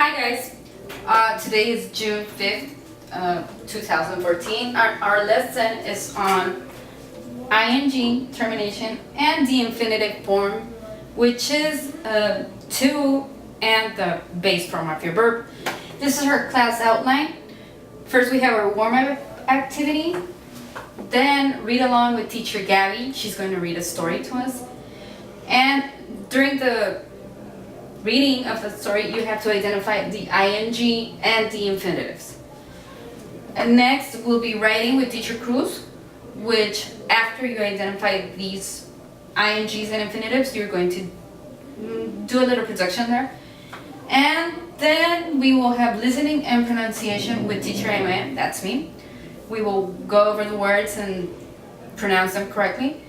Hi guys, today is June 5th, 2014. Our lesson is on ing, termination, and the infinitive form, which is to and the base form of your verb. This is our class outline. First we have our warm-up activity, then read along with teacher Gabby. She's going to read a story to us. And during the reading of the story, you have to identify the ing and the infinitives. And next, we'll be writing with teacher Cruz, which after you identify these ings and infinitives, you're going to do a little production there. And then we will have listening and pronunciation with teacher Amen, that's me. We will go over the words and pronounce them correctly.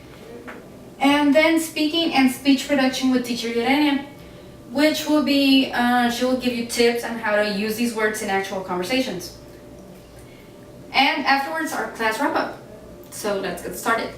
And then speaking and speech production with teacher Irene, which will be, she will give you tips on how to use these words in actual conversations. And afterwards, our class wrap up. So let's get started.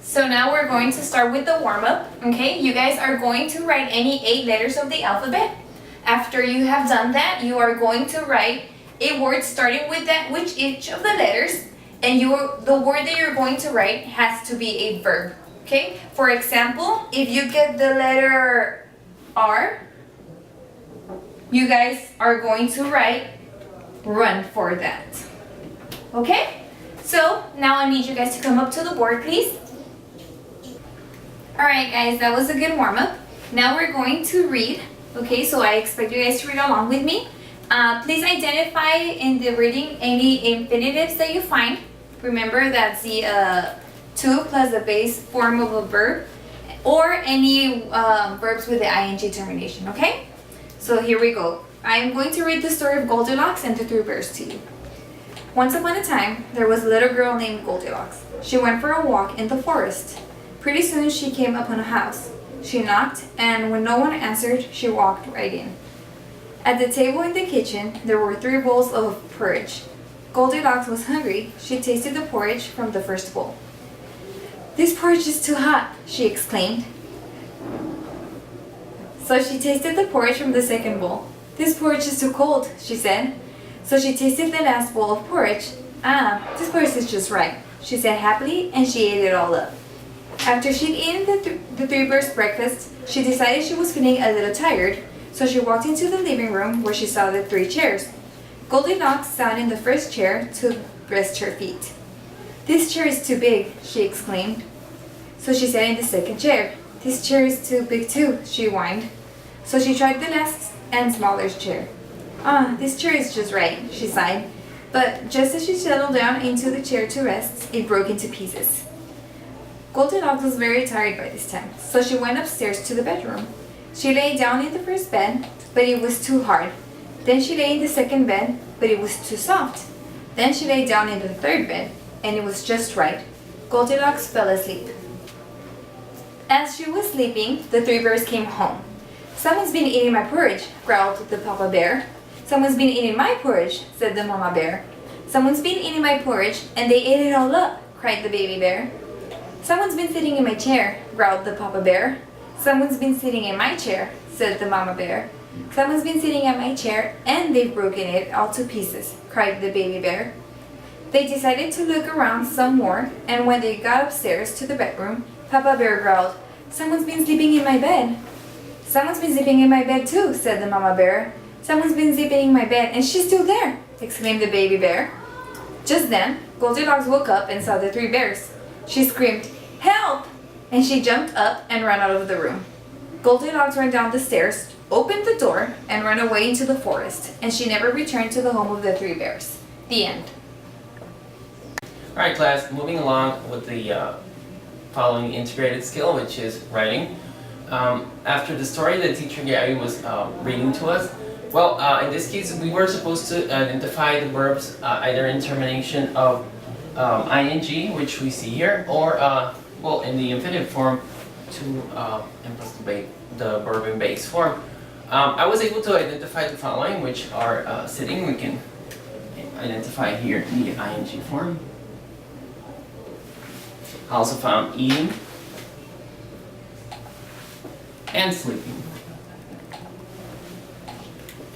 So now we're going to start with the warm-up, okay? You guys are going to write any 8 letters of the alphabet. After you have done that, you are going to write a word starting with each of the letters, and the word that you're going to write has to be a verb. Okay, for example, if you get the letter R, you guys are going to write run for that. Okay, so now I need you guys to come up to the board, please. Alright guys, that was a good warm-up. Now we're going to read, okay, so I expect you guys to read along with me. Please identify in the reading any infinitives that you find. Remember that's the to plus the base form of a verb, or any verbs with the ing termination, okay? So here we go. I'm going to read the story of Goldilocks and the 3 bears to you. Once upon a time, there was a little girl named Goldilocks. She went for a walk in the forest. Pretty soon she came upon a house. She knocked, and when no one answered, she walked right in. At the table in the kitchen, there were 3 bowls of porridge. Goldilocks was hungry. She tasted the porridge from the first bowl. "This porridge is too hot," she exclaimed. So she tasted the porridge from the second bowl. "This porridge is too cold," she said. So she tasted the last bowl of porridge. "Ah, this porridge is just right," she said happily, and she ate it all up. After she'd eaten the 3 bears' breakfast, she decided she was feeling a little tired, so she walked into the living room where she saw the 3 chairs. Goldilocks sat in the first chair to rest her feet. "This chair is too big," she exclaimed. So she sat in the second chair. "This chair is too big too," she whined. So she tried the last and smaller chair. "Ah, this chair is just right," she sighed. But just as she settled down into the chair to rest, it broke into pieces. Goldilocks was very tired by this time, so she went upstairs to the bedroom. She lay down in the first bed, but it was too hard. Then she lay in the second bed, but it was too soft. Then she lay down in the third bed, and it was just right. Goldilocks fell asleep. As she was sleeping, the 3 bears came home. "Someone's been eating my porridge," growled the papa bear. "Someone's been eating my porridge," said the mama bear. "Someone's been eating my porridge, and they ate it all up," cried the baby bear. "Someone's been sitting in my chair," growled the papa bear. "Someone's been sitting in my chair," said the mama bear. "Someone's been sitting at my chair, and they've broken it all to pieces," cried the baby bear. They decided to look around some more, and when they got upstairs to the bedroom, Papa Bear growled, "Someone's been sleeping in my bed." "Someone's been sleeping in my bed too," said the Mama Bear. "Someone's been sleeping in my bed, and she's still there," exclaimed the baby bear. Just then, Goldilocks woke up and saw the 3 bears. She screamed, "Help!" and she jumped up and ran out of the room. Goldilocks ran down the stairs, opened the door, and ran away into the forest, and she never returned to the home of the 3 bears. The end. Alright class, moving along with the following integrated skill, which is writing. After the story that teacher Gary was reading to us, well, in this case we were supposed to identify the verbs either in termination of ing, which we see here, or well, in the infinitive form to and plus the verb in base form. I was able to identify the following, which are sitting. We can identify here the ing form. I also found eating and sleeping.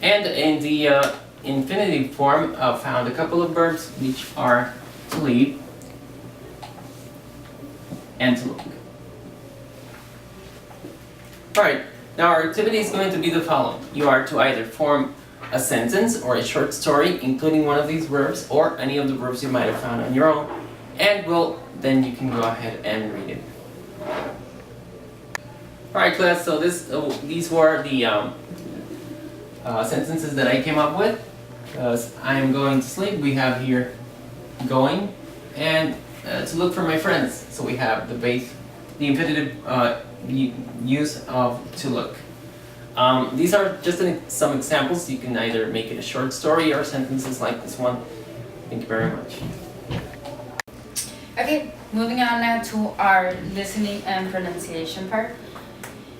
And in the infinitive form, I found a couple of verbs which are to leave and to look. Alright, now our activity is going to be the following. You are to either form a sentence or a short story including one of these verbs or any of the verbs you might have found on your own, and then you can go ahead and read it. Alright class, so these were the sentences that I came up with. As I am going to sleep, we have here going, and to look for my friends. So we have the infinitive use of to look. These are just some examples. You can either make it a short story or sentences like this one. Thank you very much. Okay, moving on now to our listening and pronunciation part.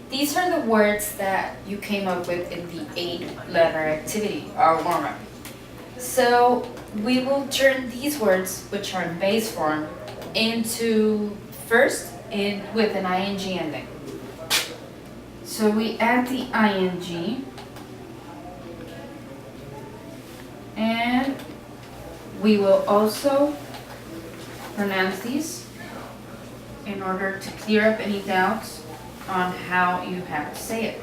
These are the words that you came up with in the 8-letter activity, our warm-up. So we will turn these words, which are in base form, into with an ing ending. So we add the ing, and we will also pronounce these in order to clear up any doubts on how you have to say it.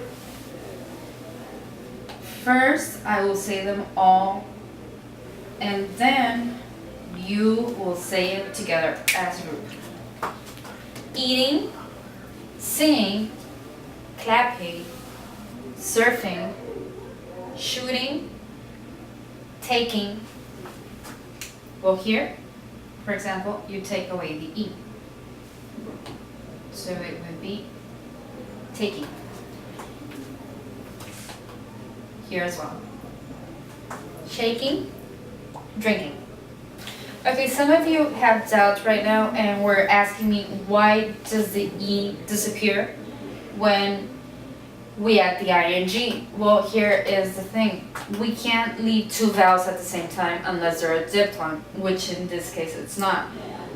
First, I will say them all, and then you will say it together as a group. Eating, singing, clapping, surfing, shooting, taking. Well, here, for example, you take away the E. So it would be taking. Here as well. Shaking, drinking. Okay, some of you have doubts right now and were asking me why does the E disappear when we add the ing. Well, here is the thing. We can't leave two vowels at the same time unless they're a diphthong, which in this case it's not.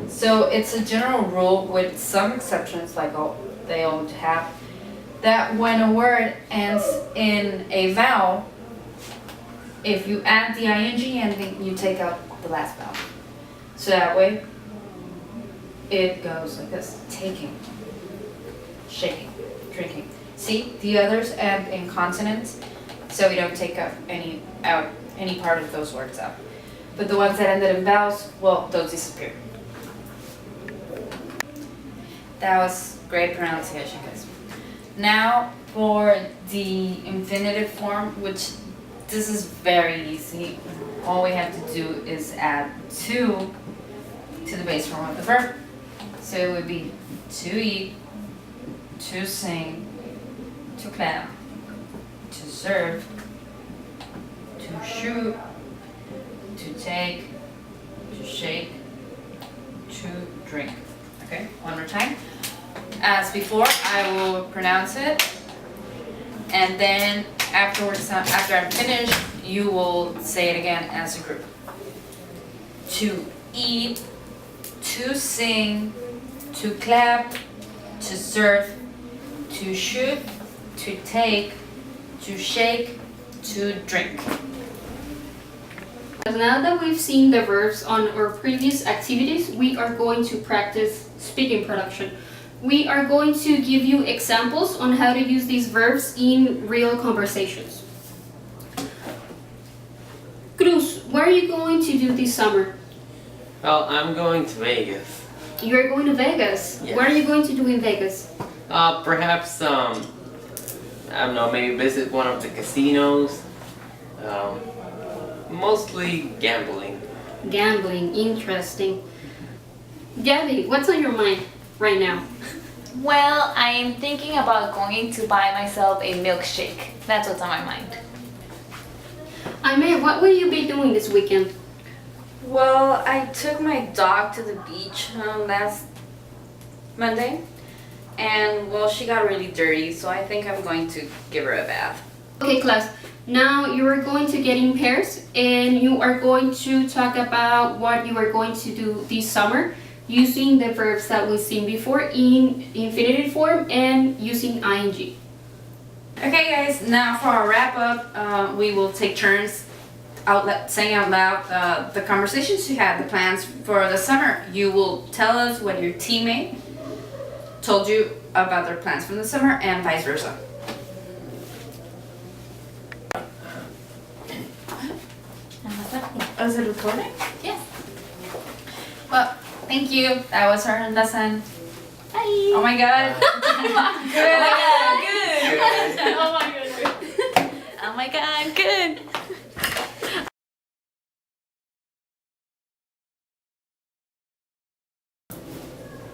So it's a general rule with some exceptions, like they all have, that when a word ends in a vowel, if you add the ing ending, you take out the last vowel. So that way, it goes like this: taking, shaking, drinking. See, the others end in consonants, so we don't take out any part of those words out. But the ones that ended in vowels, well, those disappear. That was great pronunciation, guys. Now for the infinitive form, which this is very easy. All we have to do is add to the base form of the verb. So it would be to eat, to sing, to clap, to serve, to shoot, to take, to shake, to drink. Okay, one more time. As before, I will pronounce it, and then after I'm finished, you will say it again as a group. To eat, to sing, to clap, to surf, to shoot, to take, to shake, to drink. Now that we've seen the verbs on our previous activities, we are going to practice speaking production. We are going to give you examples on how to use these verbs in real conversations. Cruz, what are you going to do this summer? Well, I'm going to Vegas. You're going to Vegas? Yes. What are you going to do in Vegas? Perhaps, I don't know, maybe visit one of the casinos. Mostly gambling. Gambling, interesting. Gabby, what's on your mind right now? Well, I'm thinking about going to buy myself a milkshake. That's what's on my mind. Aimee, what will you be doing this weekend? Well, I took my dog to the beach last Monday, and well, she got really dirty, so I think I'm going to give her a bath. Okay, class. Now you are going to get in pairs and you are going to talk about what you are going to do this summer using the verbs that we've seen before in infinitive form and using ing. Okay, guys. Now for our wrap up, we will take turns saying out loud the conversations you had, the plans for the summer. You will tell us what your teammate told you about their plans for the summer, and vice versa. Is it recording? Yes. Well, thank you. That was our lesson. Bye. Oh my god. Good. Oh my god, good. Oh my god, good.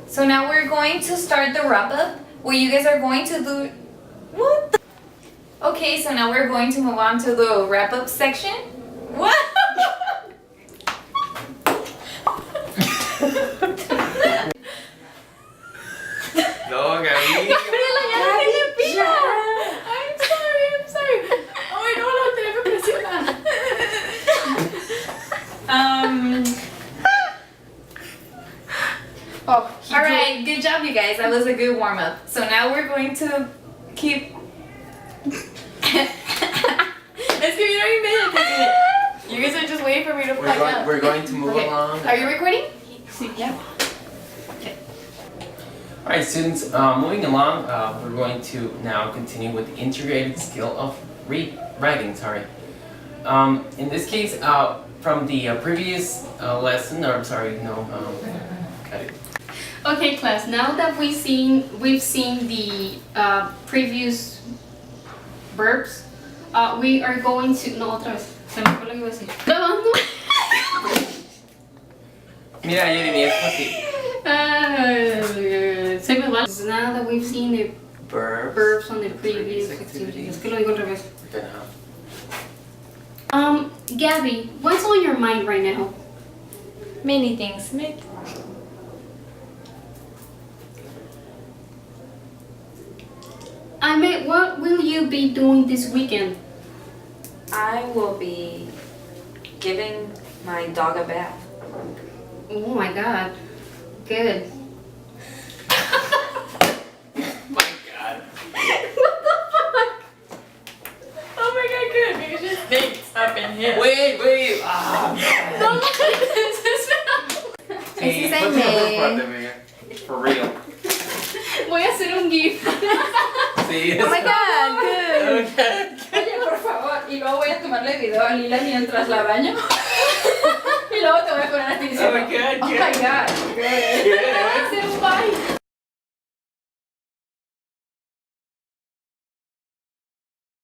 So now we're going to start the wrap up where you guys are going to do what? Okay, so now we're going to move on to the wrap up section. What? No, Gaby. I'm sorry. Ay, no, lo tenía que presionar. Alright, good job you guys. That was a good warm up. So now we're going to keep. Es que vino mi medio porque you guys are just waiting for me to plug up. We're going to move Okay. along. Are you recording? Yeah. All right, students, moving along, we're going to now continue with the integrated skill of writing. In this case, from the previous lesson, or sorry, no, got it. Okay, class. Now that we've seen the previous verbs, we are going to otra vez. Se me fue lo que iba a decir. Grabando. Mira, Jeremy, es fácil. Se me va. Now that we've seen the verbs on the previous activities. Es que lo digo al revés. Good enough. Gabby, what's on your mind right now? Many things. I mean, what will you be doing this weekend? I will be giving my dog a bath. Oh my god. Good. My God. Oh my god, good. Because just things up in here. Wait. Ese es el ponte la main. parte, amiga. For real. Voy a hacer un GIF. Sí, Oh my god, good. Okay. Oye, por favor, y luego voy a tomarle video a Lila mientras la baño. Y luego te voy a poner a ti diciendo, Oh my god, oh good. my god, good. Good. Voy a hacer un bye.